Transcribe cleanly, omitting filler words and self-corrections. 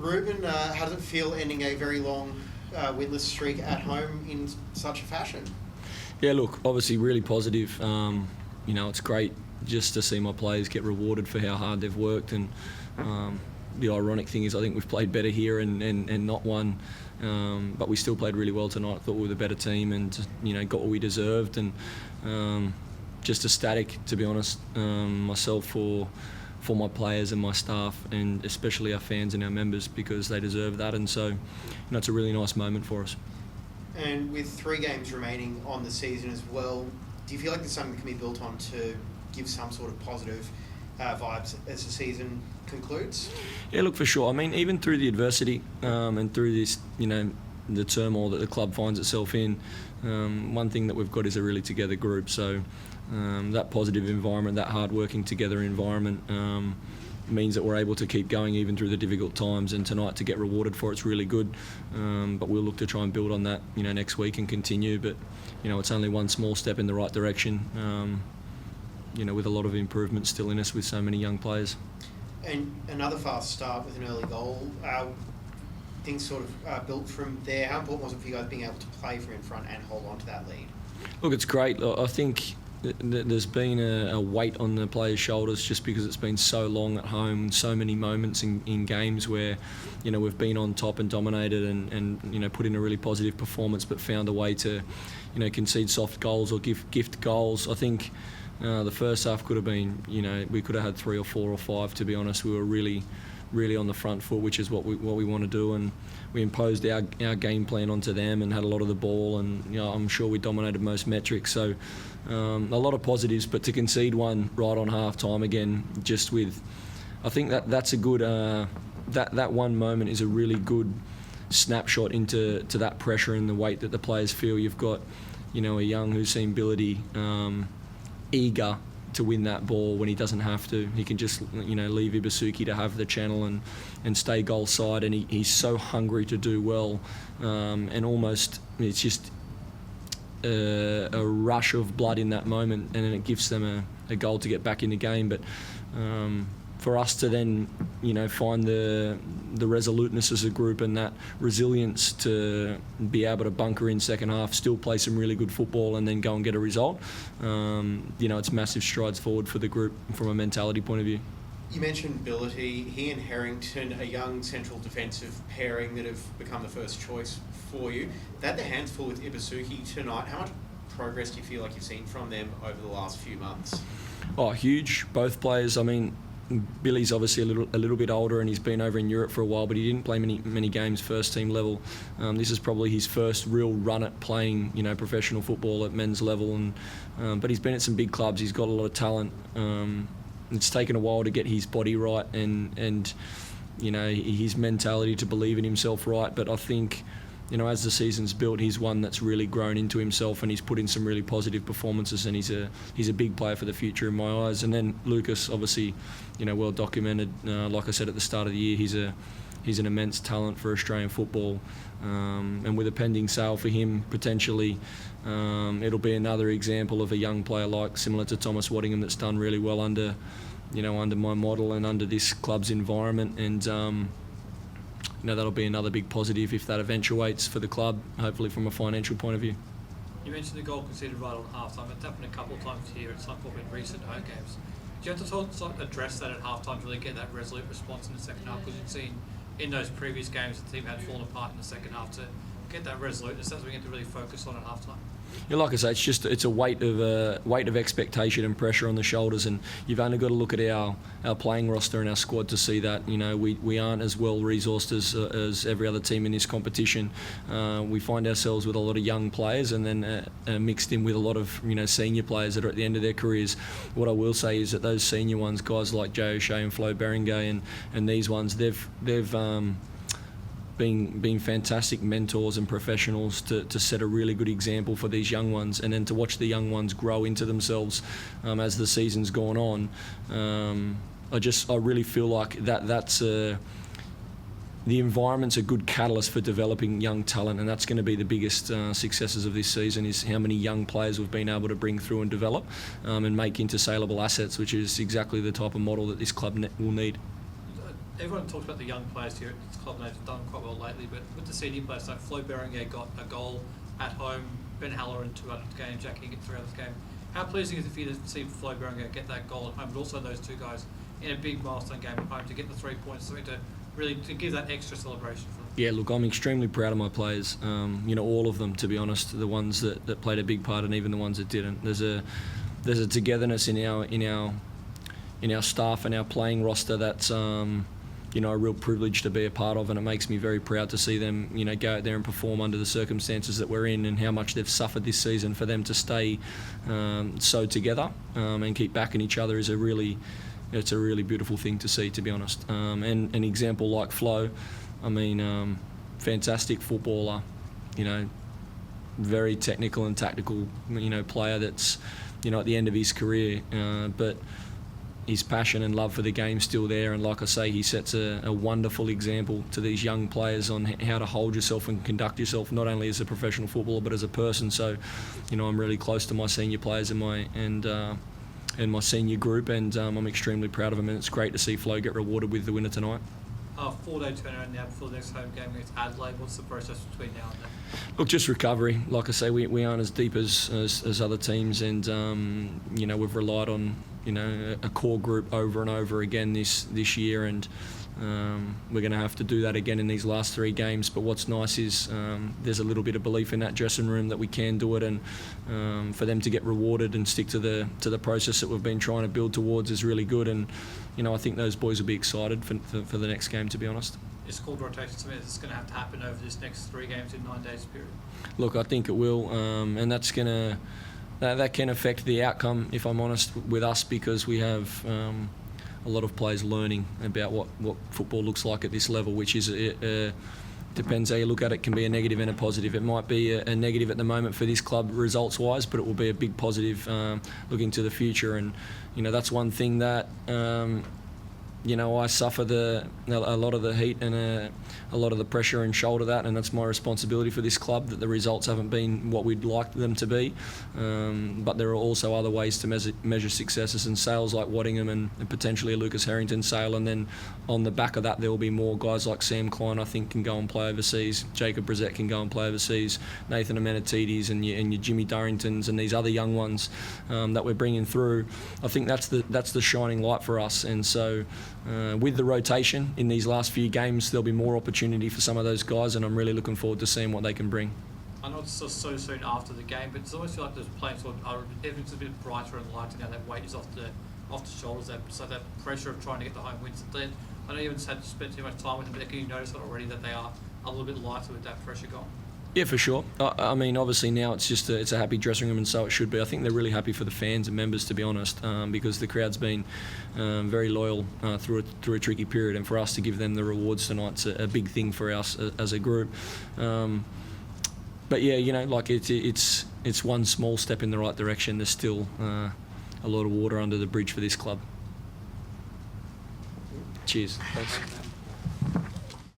Ruben, how does it feel ending a very long winless streak at home in such a fashion? Yeah, look, obviously really positive. It's great just to see my players get rewarded for how hard they've worked, and the ironic thing is I think we've played better here and not won, but we still played really well tonight. I thought we were the better team and got what we deserved, and just ecstatic, to be honest, myself for my players and my staff, and especially our fans and our members, because they deserve that. And so it's a really nice moment for us. And with 3 games remaining on the season as well, do you feel like there's something that can be built on to give some sort of positive vibes as the season concludes? Yeah, look, for sure. I mean, even through the adversity and through this, the turmoil that the club finds itself in, one thing that we've got is a really together group. So that positive environment, that hard working together environment means that we're able to keep going even through the difficult times, and tonight to get rewarded for it's really good. But we'll look to try and build on that next week and continue. But it's only one small step in the right direction, with a lot of improvement still in us with so many young players. And another fast start with an early goal. Things sort of built from there. How important was it for you guys being able to play from in front and hold on to that lead? Look, it's great. I think there's been a weight on the players' shoulders just because it's been so long at home, so many moments in games where we've been on top and dominated and put in a really positive performance, but found a way to concede soft goals or gift goals. I think the first half could have been, we could have had 3 or 4 or 5, to be honest. We were really on the front foot, which is what we want to do, and we imposed our game plan onto them and had a lot of the ball, and I'm sure we dominated most metrics. So a lot of positives, but to concede one right on half time again, just with, I think that's a good that one moment is a really good snapshot into that pressure and the weight that the players feel. You've got a young Hussein Billity eager to win that ball when he doesn't have to. He can just leave IBUSUKI to have the channel and stay goal side, and he's so hungry to do well, and almost it's just a rush of blood in that moment, and then it gives them a goal to get back in the game. But for us to then find the resoluteness as a group and that resilience to be able to bunker in second half, still play some really good football, and then go and get a result, it's massive strides forward for the group from a mentality point of view. You mentioned Billity. He and Harrington, a young central defensive pairing that have become the first choice for you. They had their hands full with IBUSUKI tonight. How much progress do you feel like you've seen from them over the last few months? Oh, huge. Both players. I mean, Billy's obviously a little bit older, and he's been over in Europe for a while, but he didn't play many games first team level. This is probably his first real run at playing professional football at men's level, and but he's been at some big clubs. He's got a lot of talent. It's taken a while to get his body right and his mentality to believe in himself right, but I think as the season's built, he's one that's really grown into himself, and he's put in some really positive performances, and he's a big player for the future in my eyes. And then Lucas, obviously, well documented. Like I said at the start of the year, he's an immense talent for Australian football, and with a pending sale for him potentially, it'll be another example of a young player similar to Thomas Waddingham that's done really well under my model and under this club's environment, and that'll be another big positive if that eventuates for the club, hopefully from a financial point of view. You mentioned the goal conceded right on half-time. It's happened a couple of times here at Suncorp in recent home games. Do you have to address that at half-time to really get that resolute response in the second half? Because you've seen in those previous games the team had fallen apart in the second half. To get that resoluteness, that's what we get to really focus on at half-time. Yeah, like I say, it's a weight of expectation and pressure on the shoulders, and you've only got to look at our playing roster and our squad to see that we aren't as well resourced as every other team in this competition. We find ourselves with a lot of young players, and then mixed in with a lot of senior players that are at the end of their careers. What I will say is that those senior ones, guys like Jay O'Shea and Flo Berenger, and these ones, they've been fantastic mentors and professionals to set a really good example for these young ones, and then to watch the young ones grow into themselves as the season's gone on. I really feel like that's the environment's a good catalyst for developing young talent, and that's going to be the biggest successes of this season, is how many young players we've been able to bring through and develop and make into saleable assets, which is exactly the type of model that this club will need. everyone talks about the young players here at this club, and they've done quite well lately, but with the senior players, like Flo Berenger got a goal at home, Ben Haller in 2 out of the game, Jack Higgins 3 out of the game. How pleasing is it for you to see Flo Berenger get that goal at home, but also those two guys in a big milestone game at home to get the 3 points, something to really to give that extra celebration for them? Yeah, look, I'm extremely proud of my players. All of them, to be honest, the ones that played a big part and even the ones that didn't. There's a togetherness in our staff and our playing roster that's a real privilege to be a part of, and it makes me very proud to see them go out there and perform under the circumstances that we're in and how much they've suffered this season. For them to stay so together and keep backing each other is a really beautiful thing to see, to be honest. And an example like Flo, fantastic footballer, very technical and tactical, player that's, at the end of his career, but his passion and love for the game's still there. And like I say, he sets a wonderful example to these young players on how to hold yourself and conduct yourself, not only as a professional footballer but as a person. So, I'm really close to my senior players and my senior group, and I'm extremely proud of them. And it's great to see Flo get rewarded with the winner tonight. 4-day turnaround now before the next home game against Adelaide. What's the process between now and then? Look, just recovery. Like I say, we aren't as deep as other teams, and we've relied on a core group over and over again this year, and we're going to have to do that again in these last 3 games. But what's nice is there's a little bit of belief in that dressing room that we can do it, and for them to get rewarded and stick to the process that we've been trying to build towards is really good. And I think those boys will be excited for the next game, to be honest. Is squad rotation something that's going to have to happen over this next 3 games in 9 days period? Look, I think it will, and that's going to. That can affect the outcome, if I'm honest, with us, because we have a lot of players learning about what football looks like at this level, which is depends how you look at it. Can be a negative and a positive. It might be a negative at the moment for this club results-wise, but it will be a big positive looking to the future. And that's one thing that I suffer a lot of the heat and a lot of the pressure and shoulder that, and that's my responsibility for this club, that the results haven't been what we'd like them to be. But there are also other ways to measure successes, and sales like Waddingham and potentially a Lucas Harrington sale, and then on the back of that there will be more guys like Sam Klein, I think, can go and play overseas. Jacob Brissett can go and play overseas. Nathan Amenatidis and your Jimmy Durringtons and these other young ones that we're bringing through. I think that's the shining light for us, and so with the rotation in these last few games, there'll be more opportunity for some of those guys, and I'm really looking forward to seeing what they can bring. I know it's so soon after the game, but it's almost feel like there's playing everything's a bit brighter and lighter now. That weight is off the shoulders. So that pressure of trying to get the home wins. Then I know you haven't had to spend too much time with them, but can you notice already that they are a little bit lighter with that pressure gone? Yeah, for sure. Obviously now it's a happy dressing room, and so it should be. I think they're really happy for the fans and members, to be honest, because the crowd's been very loyal through a tricky period, and for us to give them the rewards tonight's a big thing for us as a group. But yeah, it's one small step in the right direction. There's still a lot of water under the bridge for this club. Cheers. Thanks.